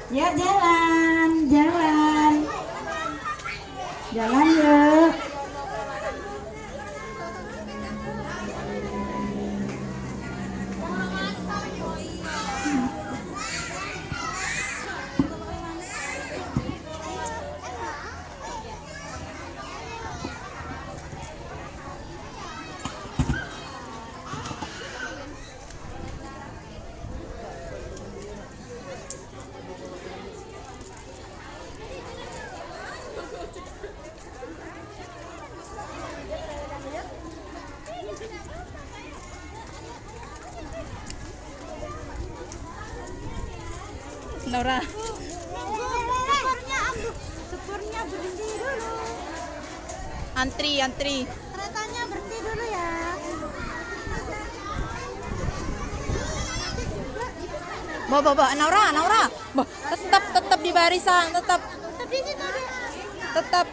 Ya jalan, jalan. Jalan yuk. Laura. Sepornya berhenti dulu. Antri. Keretanya berhenti dulu ya. Bawa, Naura. Tetap di barisan, tetap. Tadi sih tadi. Tetap.